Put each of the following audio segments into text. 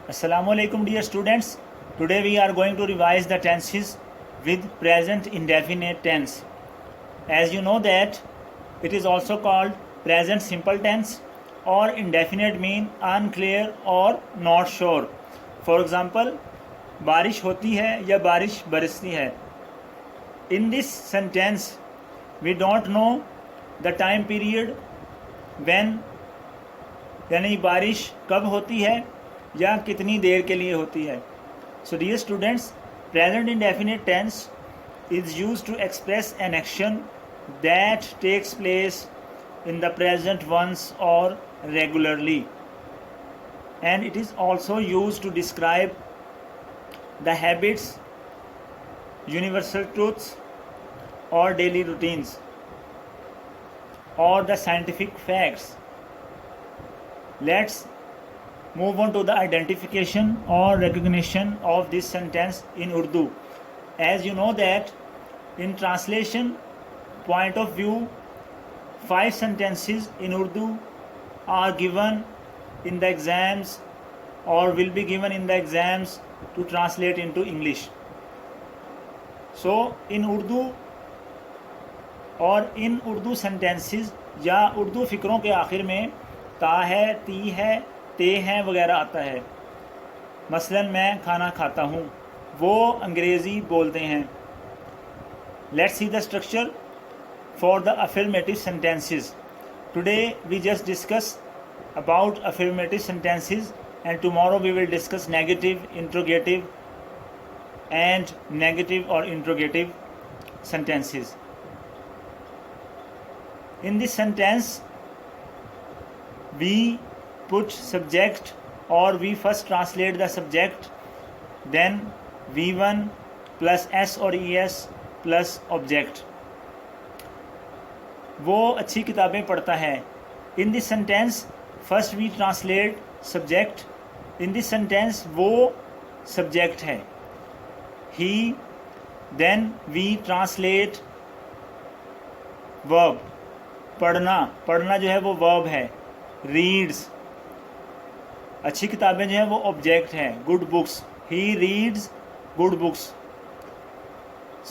Assalamu alaikum dear students. Today we are going to revise the tenses with present indefinite tense. As you know that it is also called present simple tense or indefinite mean unclear or not sure. For example, बारिश होती है या बारिश बरसती है. In this sentence we don't know the time period when, यानी बारिश कब होती है या कितनी देर के लिए होती है. So dear students, present indefinite tense is used to express an action that takes place in the present once or regularly, and it is also used to describe the habits, universal truths or daily routines or the scientific facts. Let's move on to the identification or recognition of this sentence in Urdu. As you know that in translation point of view, 5 sentences in Urdu are given in the exams or will be given in the exams to translate into English. So in Urdu और इन Urdu sentences या उर्दू फ़िक्रों के आखिर में ता है, ती है, ते हैं वगैरह आता है. मसलन मैं खाना खाता हूँ, वो अंग्रेज़ी बोलते हैं. Let's see the structure for the affirmative sentences. Today we just discuss about affirmative sentences and tomorrow we will discuss negative, interrogative and negative और interrogative sentences. In this sentence we put subject or we first translate the subject, then V1 plus S or ES plus object. वो अच्छी किताबें पढ़ता है. In this sentence first we translate subject. In this sentence वो subject है, he. Then we translate verb. पढ़ना, पढ़ना जो है वो वर्ब है. रीड्स, अच्छी किताबें जो हैं वो ऑब्जेक्ट हैं. Good books, he reads good books.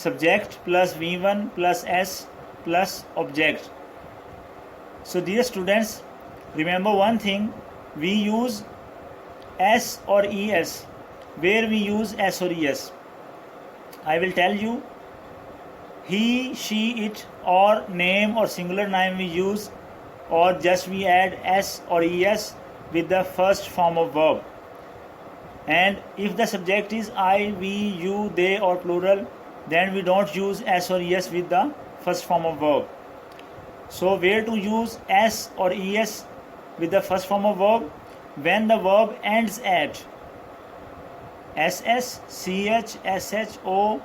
Subject plus V1 plus S plus object. So dear students, remember one thing, we use S और ES. Where we use S और ES, I will tell you. He, she, it or name or singular name we use, or just we add S or ES with the first form of verb. And if the subject is I, we, you, they or plural, then we don't use S or ES with the first form of verb. So where to use S or ES with the first form of verb? When the verb ends at SS, CH, SH, O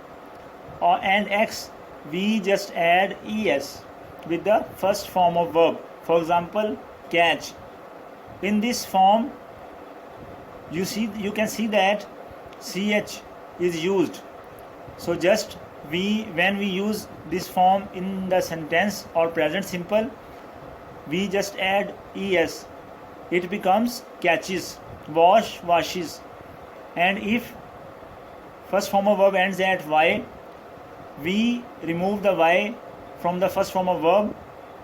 or and X, we just add ES with the first form of verb. For example, catch. In this form you can see that CH is used. So just when we use this form in the sentence or present simple, we just add ES. It becomes catches. Wash, washes. And if first form of verb ends at Y, we remove the Y from the first form of verb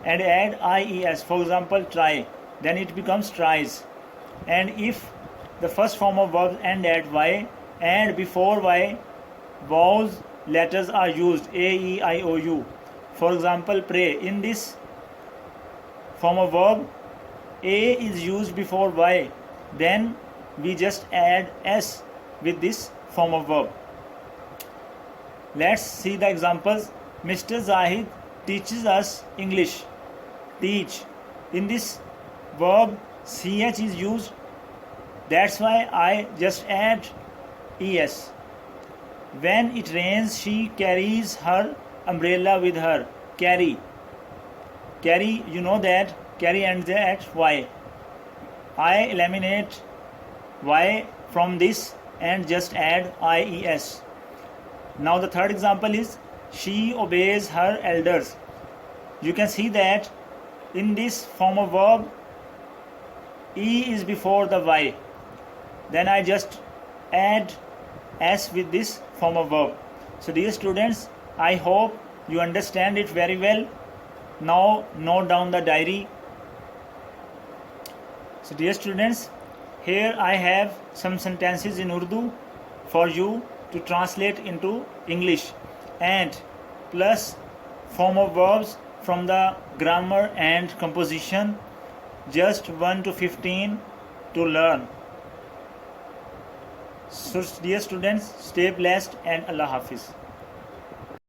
and add IES. For example, try. Then it becomes tries. And if the first form of verb end at Y and before Y vowels letters are used, A, E, I, O, U. For example, pray. In this form of verb, A is used before Y. Then we just add S with this form of verb. Let's see the examples. Mr. Zahid teaches us English. Teach. In this verb CH is used. That's why I just add ES. When it rains, she carries her umbrella with her. Carry. Carry, you know that carry ends at Y. I eliminate Y from this and just add IES. Now the third example is she obeys her elders. You can see that in this form of verb E is before the Y. then I just add s with this form of verb. So dear students, I hope you understand it very well. Now note down the diary. So dear students, here I have some sentences in Urdu for you to translate into English, and plus form of verbs from the grammar and composition, just 1 to 15 to learn. So dear students, stay blessed and Allah Hafiz.